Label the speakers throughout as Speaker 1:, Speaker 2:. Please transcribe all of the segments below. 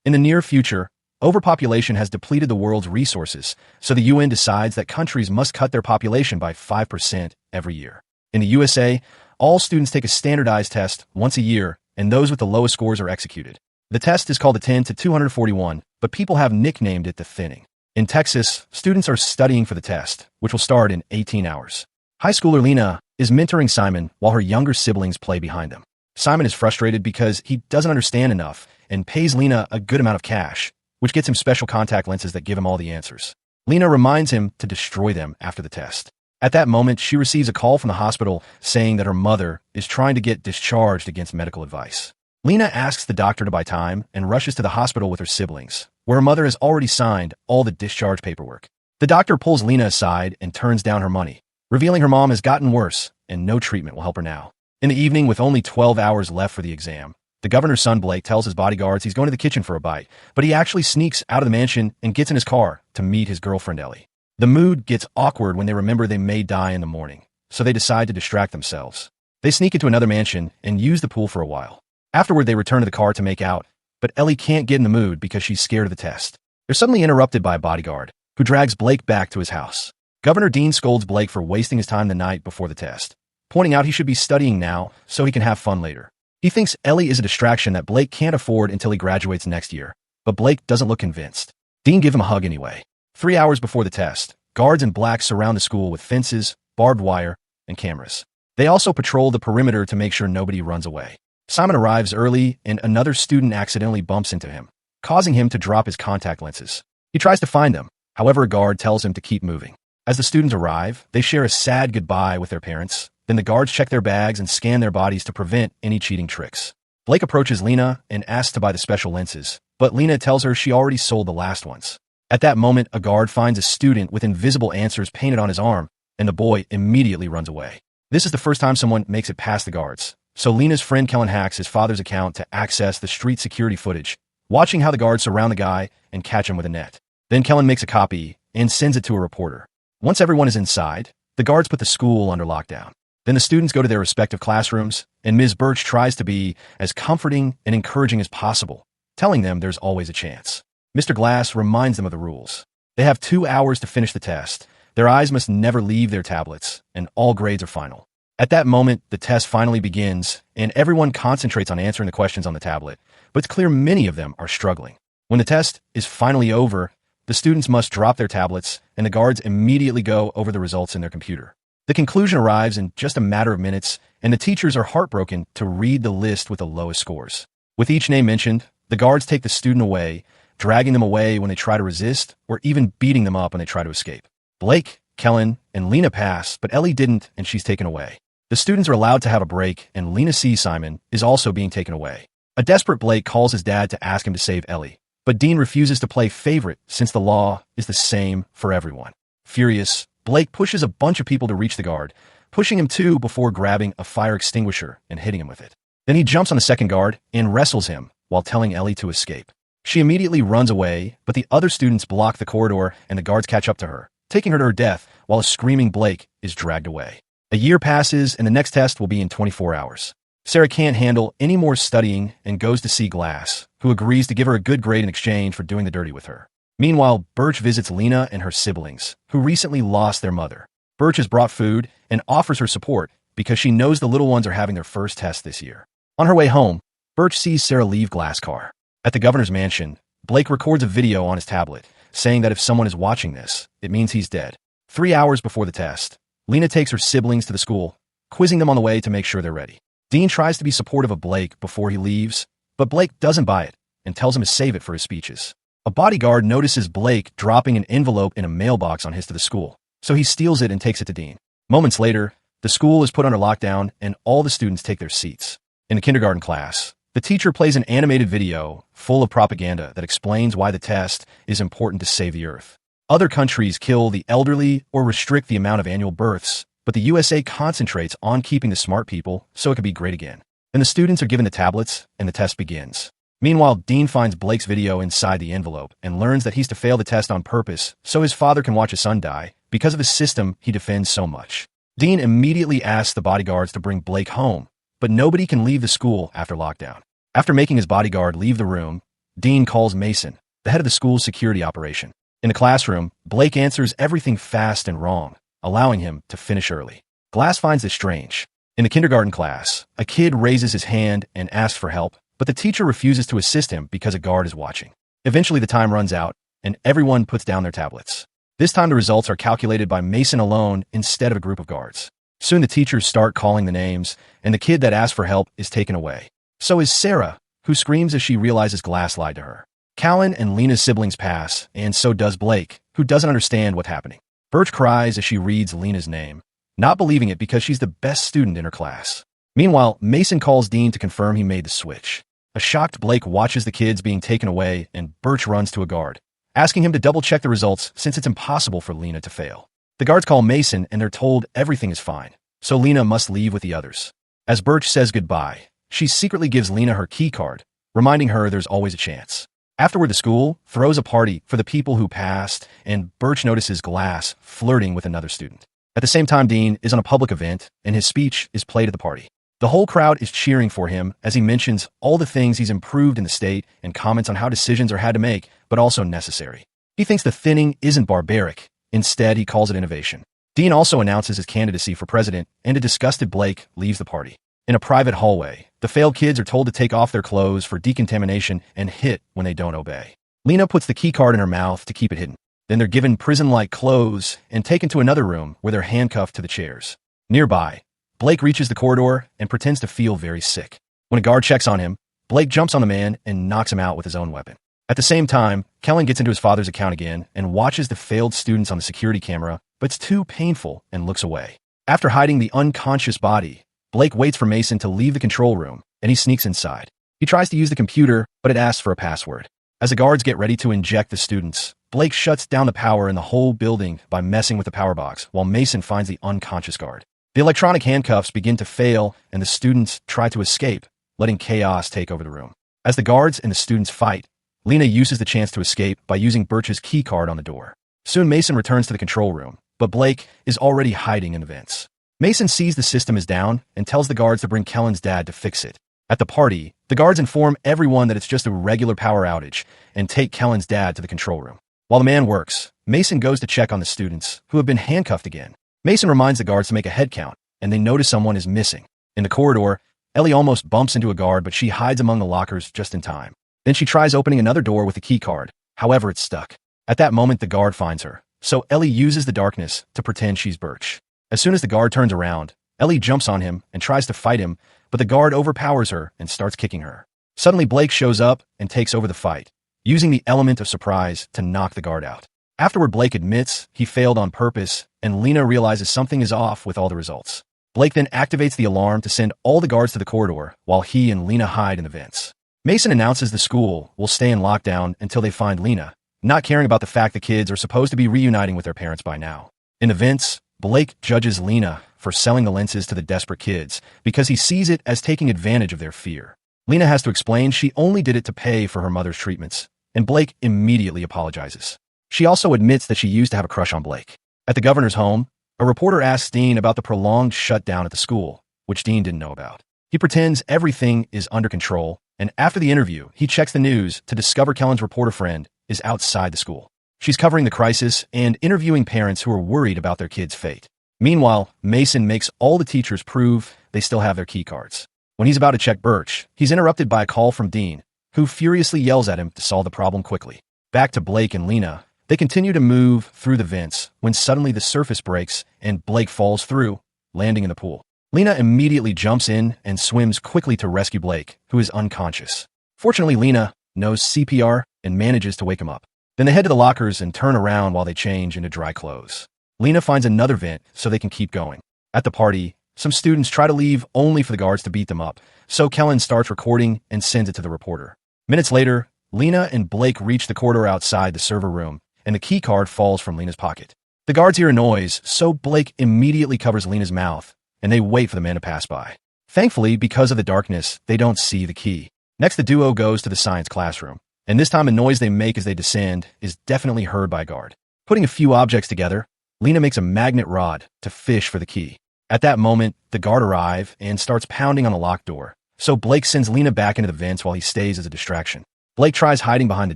Speaker 1: In the near future, overpopulation has depleted the world's resources, so the UN decides that countries must cut their population by 5% every year. In the USA, all students take a standardized test once a year, and those with the lowest scores are executed. The test is called the 10 to 241, but people have nicknamed it the thinning. In Texas, students are studying for the test, which will start in 18 hours. High schooler Lena is mentoring Simon while her younger siblings play behind them. Simon is frustrated because he doesn't understand enough and pays Lena a good amount of cash, which gets him special contact lenses that give him all the answers. Lena reminds him to destroy them after the test. At that moment, she receives a call from the hospital saying that her mother is trying to get discharged against medical advice. Lena asks the doctor to buy time and rushes to the hospital with her siblings, where her mother has already signed all the discharge paperwork. The doctor pulls Lena aside and turns down her money, revealing her mom has gotten worse and no treatment will help her now. In the evening, with only 12 hours left for the exam, the governor's son Blake tells his bodyguards he's going to the kitchen for a bite, but he actually sneaks out of the mansion and gets in his car to meet his girlfriend Ellie. The mood gets awkward when they remember they may die in the morning, so they decide to distract themselves. They sneak into another mansion and use the pool for a while. Afterward, they return to the car to make out, but Ellie can't get in the mood because she's scared of the test. They're suddenly interrupted by a bodyguard, who drags Blake back to his house. Governor Dean scolds Blake for wasting his time the night before the test, pointing out he should be studying now so he can have fun later. He thinks Ellie is a distraction that Blake can't afford until he graduates next year, but Blake doesn't look convinced. Dean gives him a hug anyway. 3 hours before the test, guards in black surround the school with fences, barbed wire, and cameras. They also patrol the perimeter to make sure nobody runs away. Simon arrives early, and another student accidentally bumps into him, causing him to drop his contact lenses. He tries to find them, however a guard tells him to keep moving. As the students arrive, they share a sad goodbye with their parents. Then the guards check their bags and scan their bodies to prevent any cheating tricks. Blake approaches Lena and asks to buy the special lenses, but Lena tells her she already sold the last ones. At that moment, a guard finds a student with invisible answers painted on his arm, and the boy immediately runs away. This is the first time someone makes it past the guards, so Lena's friend Kellen hacks his father's account to access the street security footage, watching how the guards surround the guy and catch him with a net. Then Kellen makes a copy and sends it to a reporter. Once everyone is inside, the guards put the school under lockdown. Then the students go to their respective classrooms, and Ms. Birch tries to be as comforting and encouraging as possible, telling them there's always a chance. Mr. Glass reminds them of the rules. They have 2 hours to finish the test. Their eyes must never leave their tablets, and all grades are final. At that moment, the test finally begins, and everyone concentrates on answering the questions on the tablet, but it's clear many of them are struggling. When the test is finally over, the students must drop their tablets, and the guards immediately go over the results in their computer. The conclusion arrives in just a matter of minutes, and the teachers are heartbroken to read the list with the lowest scores. With each name mentioned, the guards take the student away, dragging them away when they try to resist, or even beating them up when they try to escape. Blake, Kellen, and Lena pass, but Ellie didn't, and she's taken away. The students are allowed to have a break, and Lena sees Simon is also being taken away. A desperate Blake calls his dad to ask him to save Ellie, but Dean refuses to play favorite since the law is the same for everyone. Furious, Blake pushes a bunch of people to reach the guard, pushing him too before grabbing a fire extinguisher and hitting him with it. Then he jumps on the second guard and wrestles him while telling Ellie to escape. She immediately runs away, but the other students block the corridor and the guards catch up to her, taking her to her death while a screaming Blake is dragged away. A year passes and the next test will be in 24 hours. Sarah can't handle any more studying and goes to see Glass, who agrees to give her a good grade in exchange for doing the dirty with her. Meanwhile, Birch visits Lena and her siblings, who recently lost their mother. Birch has brought food and offers her support because she knows the little ones are having their first test this year. On her way home, Birch sees Sarah leave Glass' car. At the governor's mansion, Blake records a video on his tablet, saying that if someone is watching this, it means he's dead. 3 hours before the test, Lena takes her siblings to the school, quizzing them on the way to make sure they're ready. Dean tries to be supportive of Blake before he leaves, but Blake doesn't buy it and tells him to save it for his speeches. A bodyguard notices Blake dropping an envelope in a mailbox on his to the school, so he steals it and takes it to Dean. Moments later, the school is put under lockdown and all the students take their seats. In the kindergarten class, the teacher plays an animated video full of propaganda that explains why the test is important to save the Earth. Other countries kill the elderly or restrict the amount of annual births, but the USA concentrates on keeping the smart people so it can be great again. Then the students are given the tablets and the test begins. Meanwhile, Dean finds Blake's video inside the envelope and learns that he's to fail the test on purpose so his father can watch his son die because of a system he defends so much. Dean immediately asks the bodyguards to bring Blake home, but nobody can leave the school after lockdown. After making his bodyguard leave the room, Dean calls Mason, the head of the school's security operation. In the classroom, Blake answers everything fast and wrong, allowing him to finish early. Glass finds this strange. In the kindergarten class, a kid raises his hand and asks for help, but the teacher refuses to assist him because a guard is watching. Eventually, the time runs out, and everyone puts down their tablets. This time, the results are calculated by Mason alone instead of a group of guards. Soon, the teachers start calling the names, and the kid that asked for help is taken away. So is Sarah, who screams as she realizes Glass lied to her. Callan and Lena's siblings pass, and so does Blake, who doesn't understand what's happening. Birch cries as she reads Lena's name, not believing it because she's the best student in her class. Meanwhile, Mason calls Dean to confirm he made the switch. A shocked Blake watches the kids being taken away, and Birch runs to a guard, asking him to double-check the results since it's impossible for Lena to fail. The guards call Mason, and they're told everything is fine, so Lena must leave with the others. As Birch says goodbye, she secretly gives Lena her key card, reminding her there's always a chance. Afterward, the school throws a party for the people who passed, and Birch notices Glass flirting with another student. At the same time, Dean is on a public event, and his speech is played at the party. The whole crowd is cheering for him as he mentions all the things he's improved in the state and comments on how decisions are had to make, but also necessary. He thinks the thinning isn't barbaric. Instead, he calls it innovation. Dean also announces his candidacy for president, and a disgusted Blake leaves the party. In a private hallway, the failed kids are told to take off their clothes for decontamination and hit when they don't obey. Lena puts the key card in her mouth to keep it hidden. Then they're given prison-like clothes and taken to another room where they're handcuffed to the chairs. Nearby, Blake reaches the corridor and pretends to feel very sick. When a guard checks on him, Blake jumps on the man and knocks him out with his own weapon. At the same time, Kellen gets into his father's account again and watches the failed students on the security camera, but it's too painful and looks away. After hiding the unconscious body, Blake waits for Mason to leave the control room, and he sneaks inside. He tries to use the computer, but it asks for a password. As the guards get ready to inject the students, Blake shuts down the power in the whole building by messing with the power box, while Mason finds the unconscious guard. The electronic handcuffs begin to fail, and the students try to escape, letting chaos take over the room. As the guards and the students fight, Lena uses the chance to escape by using Birch's key card on the door. Soon Mason returns to the control room, but Blake is already hiding in the vents. Mason sees the system is down and tells the guards to bring Kellen's dad to fix it. At the party, the guards inform everyone that it's just a regular power outage and take Kellen's dad to the control room. While the man works, Mason goes to check on the students, who have been handcuffed again. Mason reminds the guards to make a head count, and they notice someone is missing. In the corridor, Ellie almost bumps into a guard, but she hides among the lockers just in time. Then she tries opening another door with the key card. However, it's stuck. At that moment, the guard finds her, so Ellie uses the darkness to pretend she's Birch. As soon as the guard turns around, Ellie jumps on him and tries to fight him, but the guard overpowers her and starts kicking her. Suddenly, Blake shows up and takes over the fight, using the element of surprise to knock the guard out. Afterward, Blake admits he failed on purpose, and Lena realizes something is off with all the results. Blake then activates the alarm to send all the guards to the corridor, while he and Lena hide in the vents. Mason announces the school will stay in lockdown until they find Lena, not caring about the fact the kids are supposed to be reuniting with their parents by now. In the vents, Blake judges Lena for selling the lenses to the desperate kids because he sees it as taking advantage of their fear. Lena has to explain she only did it to pay for her mother's treatments, and Blake immediately apologizes. She also admits that she used to have a crush on Blake. At the governor's home, a reporter asks Dean about the prolonged shutdown at the school, which Dean didn't know about. He pretends everything is under control, and after the interview, he checks the news to discover Kellen's reporter friend is outside the school. She's covering the crisis and interviewing parents who are worried about their kid's fate. Meanwhile, Mason makes all the teachers prove they still have their key cards. When he's about to check Birch, he's interrupted by a call from Dean, who furiously yells at him to solve the problem quickly. Back to Blake and Lena, they continue to move through the vents when suddenly the surface breaks and Blake falls through, landing in the pool. Lena immediately jumps in and swims quickly to rescue Blake, who is unconscious. Fortunately, Lena knows CPR and manages to wake him up. Then they head to the lockers and turn around while they change into dry clothes. Lena finds another vent so they can keep going. At the party, some students try to leave only for the guards to beat them up, so Kellen starts recording and sends it to the reporter. Minutes later, Lena and Blake reach the corridor outside the server room, and the key card falls from Lena's pocket. The guards hear a noise, so Blake immediately covers Lena's mouth, and they wait for the man to pass by. Thankfully, because of the darkness, they don't see the key. Next, the duo goes to the science classroom, and this time a noise they make as they descend is definitely heard by a guard. Putting a few objects together, Lena makes a magnet rod to fish for the key. At that moment, the guard arrive and starts pounding on the locked door, so Blake sends Lena back into the vents while he stays as a distraction. Blake tries hiding behind the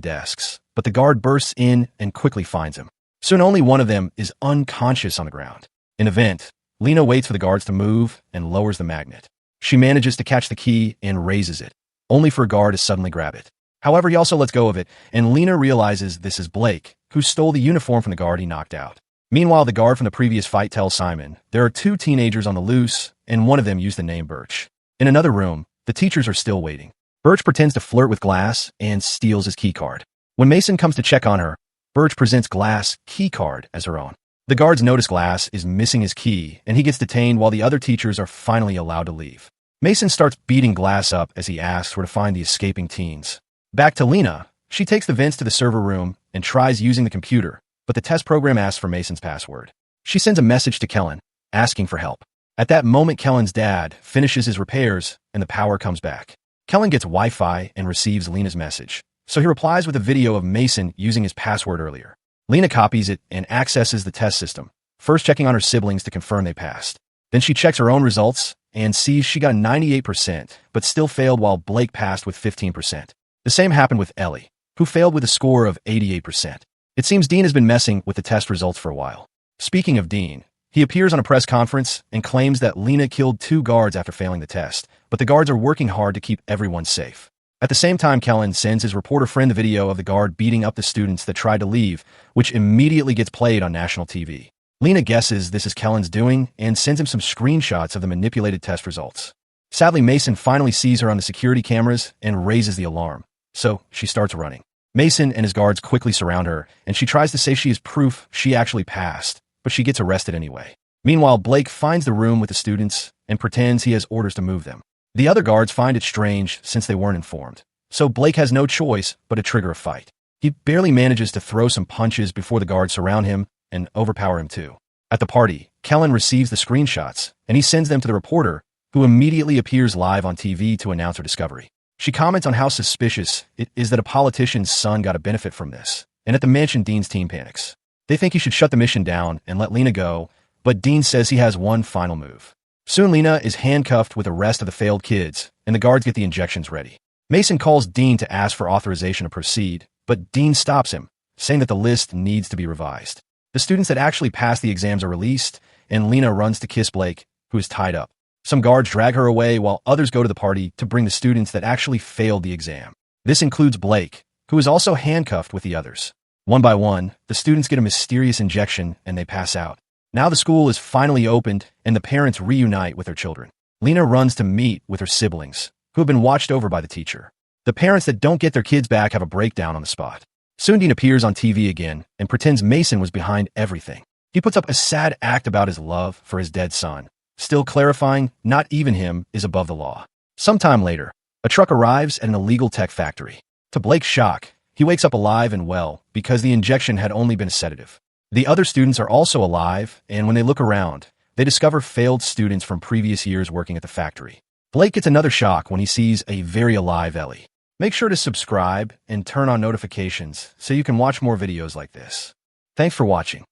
Speaker 1: desks, but the guard bursts in and quickly finds him. Soon only one of them is unconscious on the ground. In a vent, Lena waits for the guards to move and lowers the magnet. She manages to catch the key and raises it, only for a guard to suddenly grab it. However, he also lets go of it, and Lena realizes this is Blake, who stole the uniform from the guard he knocked out. Meanwhile, the guard from the previous fight tells Simon there are 2 teenagers on the loose, and one of them used the name Birch. In another room, the teachers are still waiting. Birch pretends to flirt with Glass and steals his keycard. When Mason comes to check on her, Birch presents Glass' keycard as her own. The guards notice Glass is missing his key, and he gets detained while the other teachers are finally allowed to leave. Mason starts beating Glass up as he asks where to find the escaping teens. Back to Lena, she takes the vents to the server room and tries using the computer, but the test program asks for Mason's password. She sends a message to Kellen, asking for help. At that moment, Kellen's dad finishes his repairs, and the power comes back. Kellen gets Wi-Fi and receives Lena's message, so he replies with a video of Mason using his password earlier. Lena copies it and accesses the test system, first checking on her siblings to confirm they passed. Then she checks her own results and sees she got 98%, but still failed while Blake passed with 15%. The same happened with Ellie, who failed with a score of 88%. It seems Dean has been messing with the test results for a while. Speaking of Dean, he appears on a press conference and claims that Lena killed 2 guards after failing the test, but the guards are working hard to keep everyone safe. At the same time, Kellen sends his reporter friend the video of the guard beating up the students that tried to leave, which immediately gets played on national TV. Lena guesses this is Kellen's doing and sends him some screenshots of the manipulated test results. Sadly, Mason finally sees her on the security cameras and raises the alarm, so she starts running. Mason and his guards quickly surround her, and she tries to say she is proof she actually passed, but she gets arrested anyway. Meanwhile, Blake finds the room with the students and pretends he has orders to move them. The other guards find it strange since they weren't informed, so Blake has no choice but to trigger a fight. He barely manages to throw some punches before the guards surround him and overpower him too. At the party, Kellen receives the screenshots, and he sends them to the reporter, who immediately appears live on TV to announce her discovery. She comments on how suspicious it is that a politician's son got a benefit from this, and at the mansion, Dean's team panics. They think he should shut the mission down and let Lena go, but Dean says he has one final move. Soon Lena is handcuffed with the rest of the failed kids, and the guards get the injections ready. Mason calls Dean to ask for authorization to proceed, but Dean stops him, saying that the list needs to be revised. The students that actually passed the exams are released, and Lena runs to kiss Blake, who is tied up. Some guards drag her away while others go to the party to bring the students that actually failed the exam. This includes Blake, who is also handcuffed with the others. One by one, the students get a mysterious injection and they pass out. Now the school is finally opened and the parents reunite with their children. Lena runs to meet with her siblings, who have been watched over by the teacher. The parents that don't get their kids back have a breakdown on the spot. Soon Dean appears on TV again and pretends Mason was behind everything. He puts up a sad act about his love for his dead son, still clarifying not even him is above the law. Sometime later, a truck arrives at an illegal tech factory. To Blake's shock, he wakes up alive and well because the injection had only been a sedative. The other students are also alive, and when they look around, they discover failed students from previous years working at the factory. Blake gets another shock when he sees a very alive Ellie. Make sure to subscribe and turn on notifications so you can watch more videos like this. Thanks for watching.